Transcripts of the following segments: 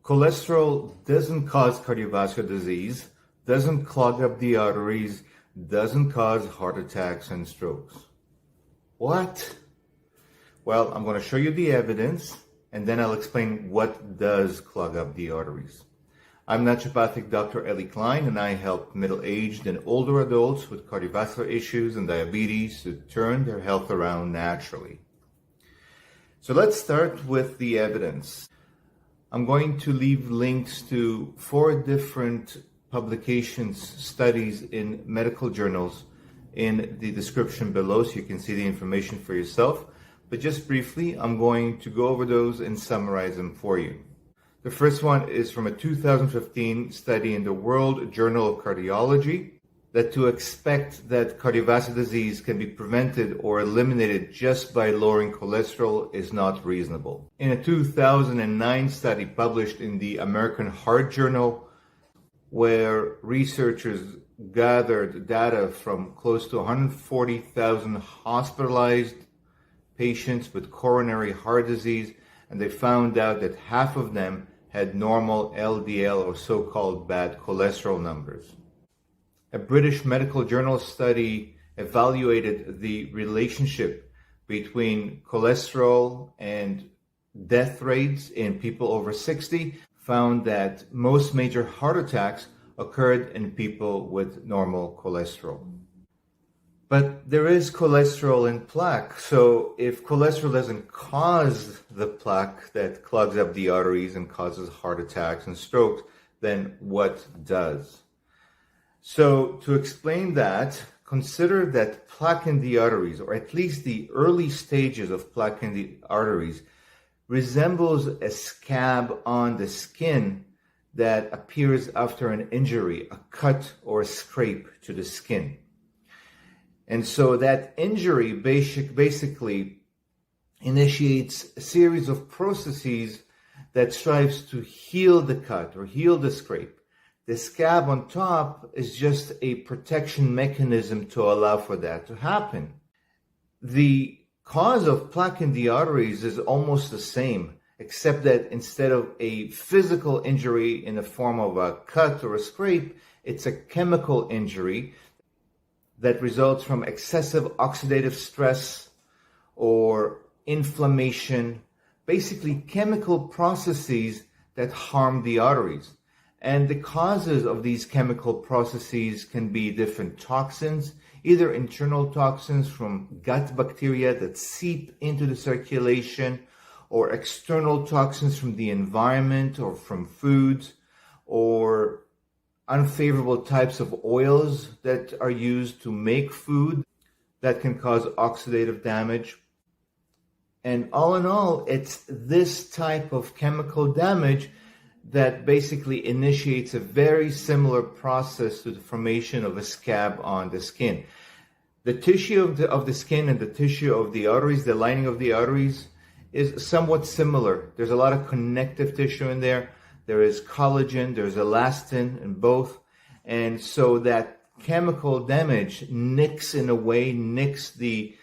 Cholesterol doesn't cause cardiovascular disease, doesn't clog up the arteries, doesn't cause heart attacks and strokes. What? Well, I'm going to show you the evidence, and then I'll explain what does clog up the arteries. I'm Naturopathic Dr. Elie Klein, and I help middle-aged and older adults with cardiovascular issues and diabetes to turn their health around naturally. So let's start with the evidence. I'm going to leave links to 4 different publications, studies in medical journals in the description below so you can see the information for yourself. But just briefly, I'm going to go over those and summarize them for you. The first one is from a 2015 study in the World Journal of Cardiology that to expect that cardiovascular disease can be prevented or eliminated just by lowering cholesterol is not reasonable. In a 2009 study published in the American Heart Journal, where researchers gathered data from close to 140,000 hospitalized patients with coronary heart disease, and they found out that half of them had normal LDL or so-called bad cholesterol numbers. A British medical journal study evaluated the relationship between cholesterol and death rates in people over 60, found that most major heart attacks occurred in people with normal cholesterol. But there is cholesterol in plaque, so if cholesterol doesn't cause the plaque that clogs up the arteries and causes heart attacks and strokes, then what does? So to explain that, consider that plaque in the arteries, or at least the early stages of plaque in the arteries, resembles a scab on the skin that appears after an injury, a cut or a scrape to the skin. And so that injury basically initiates a series of processes that strives to heal the cut or heal the scrape. The scab on top is just a protection mechanism to allow for that to happen. The cause of plaque in the arteries is almost the same, except that instead of a physical injury in the form of a cut or a scrape, it's a chemical injury that results from excessive oxidative stress or inflammation, basically chemical processes that harm the arteries. And the causes of these chemical processes can be different toxins, either internal toxins from gut bacteria that seep into the circulation, or external toxins from the environment or from foods, or unfavorable types of oils that are used to make food that can cause oxidative damage. And all in all, it's this type of chemical damage that basically initiates a very similar process to the formation of a scab on the skin. The tissue of the skin and the tissue of the arteries, the lining of the arteries, is somewhat similar. There's a lot of connective tissue in there. There is collagen, there's elastin in both. And so that chemical damage nicks the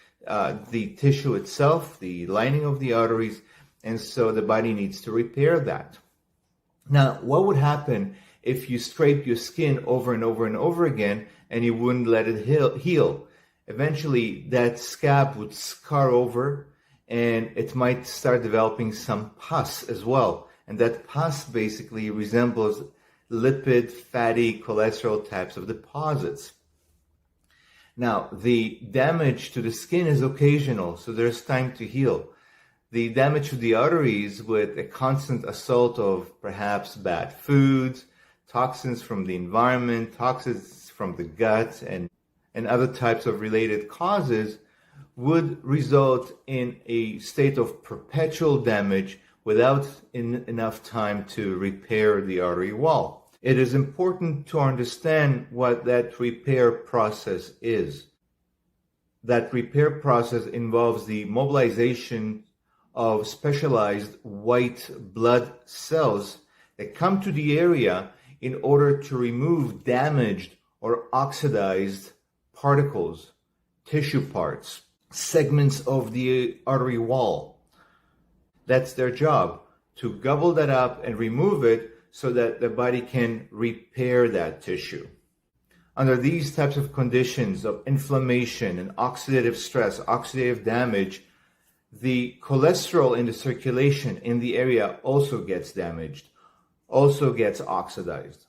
tissue itself, the lining of the arteries, and so the body needs to repair that. Now, what would happen if you scrape your skin over and over and over again and you wouldn't let it heal? Eventually, that scab would scar over and it might start developing some pus as well. And that pus basically resembles lipid, fatty, cholesterol types of deposits. Now, the damage to the skin is occasional, so there's time to heal. The damage to the arteries with a constant assault of perhaps bad foods, toxins from the environment, toxins from the gut, and other types of related causes would result in a state of perpetual damage without enough time to repair the artery wall. It is important to understand what that repair process is. That repair process involves the mobilization of specialized white blood cells that come to the area in order to remove damaged or oxidized particles, tissue parts, segments of the artery wall. That's their job. to gobble that up and remove it so that the body can repair that tissue. Under these types of conditions of inflammation and oxidative stress, oxidative damage, the cholesterol in the circulation in the area also gets damaged, also gets oxidized.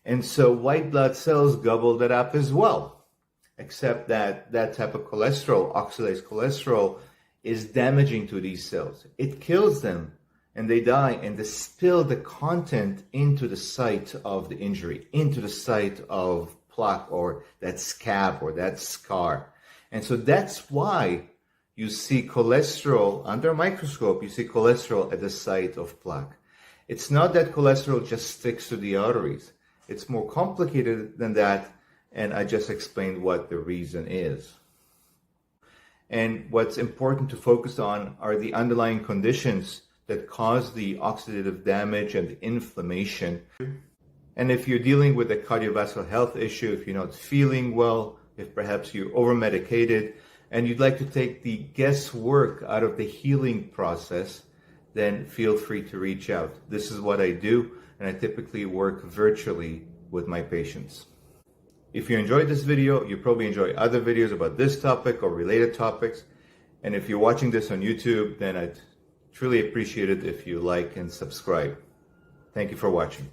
And so white blood cells gobble that up as well, except that that type of cholesterol, oxidized cholesterol, is damaging to these cells. It kills them and they die, and they spill the content into the site of the injury, into the site of plaque or that scab or that scar. And so that's why you see cholesterol under a microscope, you see cholesterol at the site of plaque. It's not that cholesterol just sticks to the arteries. It's more complicated than that, and I just explained what the reason is. And what's important to focus on are the underlying conditions that cause the oxidative damage and the inflammation. And if you're dealing with a cardiovascular health issue, if you're not feeling well, if perhaps you're over-medicated, and you'd like to take the guesswork out of the healing process, then feel free to reach out. This is what I do, and I typically work virtually with my patients. If you enjoyed this video, you probably enjoy other videos about this topic or related topics. And if you're watching this on YouTube, then I'd truly appreciate it if you like and subscribe. Thank you for watching.